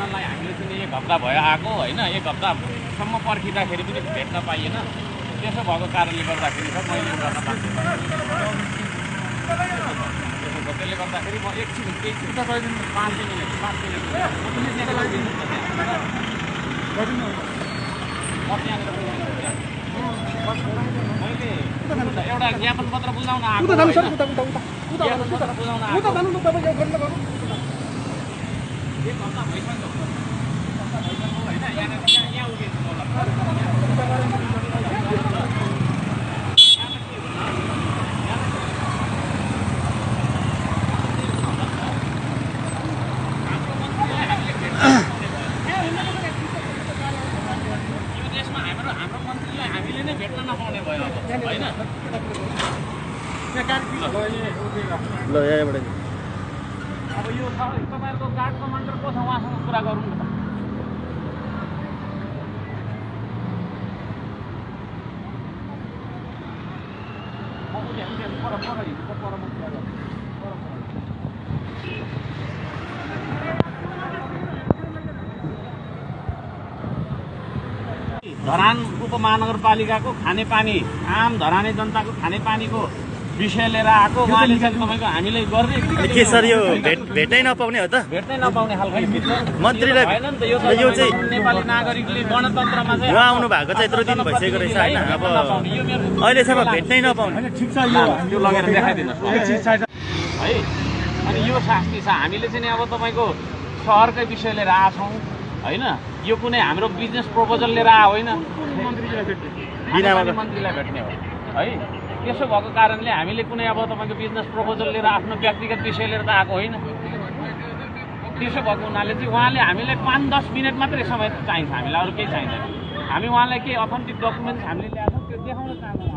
उहाँलाई हामीले चाहिँ 1 हप्ता भयो आएको होइन, 1 हप्तासम्म पर्खिँदाखेरि पनि भेट्न पाइएन। त्यसो भएको कारणले गर्दाखेरि चाहिँ मैले गर्न बाध्य भएँ। त्यसले गर्दाखेरि म एकछिन केही 5 मिनट मैले एउटा ज्ञापन पत्र बुझाउन आएको ल यहाँबाट अब यो तपाईँहरूको गार्ड कमान्डर को छ उहाँसँग कुरा गरौँ न त। धरान उपमहानगरपालिकाको खानेपानी आम धराने जनताको खानेपानीको विषय लिएर आएको उहाँले चाहिँ तपाईँको हामीले गर्ने के सर यो भेट्नै नपाउने हो त? भेट्नै नपाउने खालको मन्त्रीलाई भएन नि त। यो चाहिँ नेपाली नागरिकले गणतन्त्रमा चाहिँ उहाँ आउनु भएको चाहिँ यत्रो दिन भइसकेको रहेछ होइन, अब अहिलेसम्म भेट्नै नपाउने। यो लगेर देखाइदिनुहोस् है। अनि यो शास्ति छ। हामीले चाहिँ अब तपाईँको सहरकै विषय लिएर आछौँ होइन, यो कुनै हाम्रो बिजनेस प्रपोजल लिएर आयो होइन, मन्त्रीलाई भेट्ने हो है। त्यसो भएको कारणले हामीले कुनै अब तपाईँको बिजनेस प्रपोजल लिएर आफ्नो व्यक्तिगत विषय लिएर त आएको होइन। त्यसो भएको हुनाले चाहिँ उहाँले हामीलाई 5-10 मिनट मात्रै समय चाहिन्छ, हामीलाई अरू केही चाहिँदैन। हामी उहाँलाई केही अथेन्टिक डकुमेन्ट्स हामीले ल्याएको त्यो देखाउन चाहन्छौँ।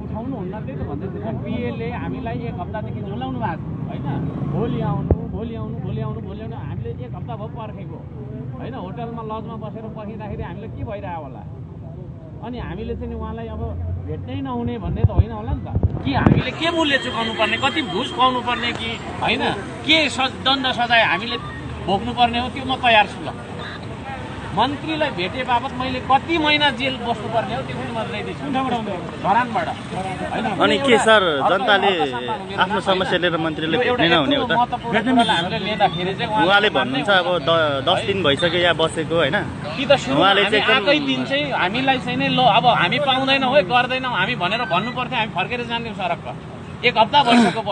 उठाउनु हुन्न त्यही त भन्दैछु। पिएले हामीलाई 1 हप्तादेखि झुलाउनु भएको होइन, भोलि आउनु हामीले 1 हप्ता भयो पर्खेको होइन। होटलमा लजमा बसेर पर्खिँदाखेरि हामीलाई के भइरहेको होला। अनि हामीले चाहिँ उहाँलाई अब भेट्नै नहुने भन्ने त होइन होला नि त। कि हामीले के मूल्य चुकाउनु पर्ने, कति घुस खुवाउनु पर्ने कि होइन, के दण्ड सजाय हामीले भोग्नुपर्ने हो त्यो म तयार छु। ल मन्त्रीलाई भेटे बापत मैले कति महिना जेल बस्नुपर्ने हो त्यो पनि म दिँदैछु धरानबाट होइन। अनि के सर जनताले आफ्नो समस्या लिएर मन्त्रीले भेट्नै नहुने हो त? हामीले लिँदाखेरि चाहिँ उहाँले भन्नुहुन्छ अब 10 दिन भइसक्यो यहाँ बसेको होइन, कि त उहाँले चाहिँ आएकै दिन चाहिँ हामीलाई चाहिँ नै ल अब हामी पाउँदैनौँ है गर्दैनौँ हामी भनेर भन्नु पर्थ्यो। हामी फर्केर जान्थ्यौँ सडकमा। 1 हप्ता भइसक्यो।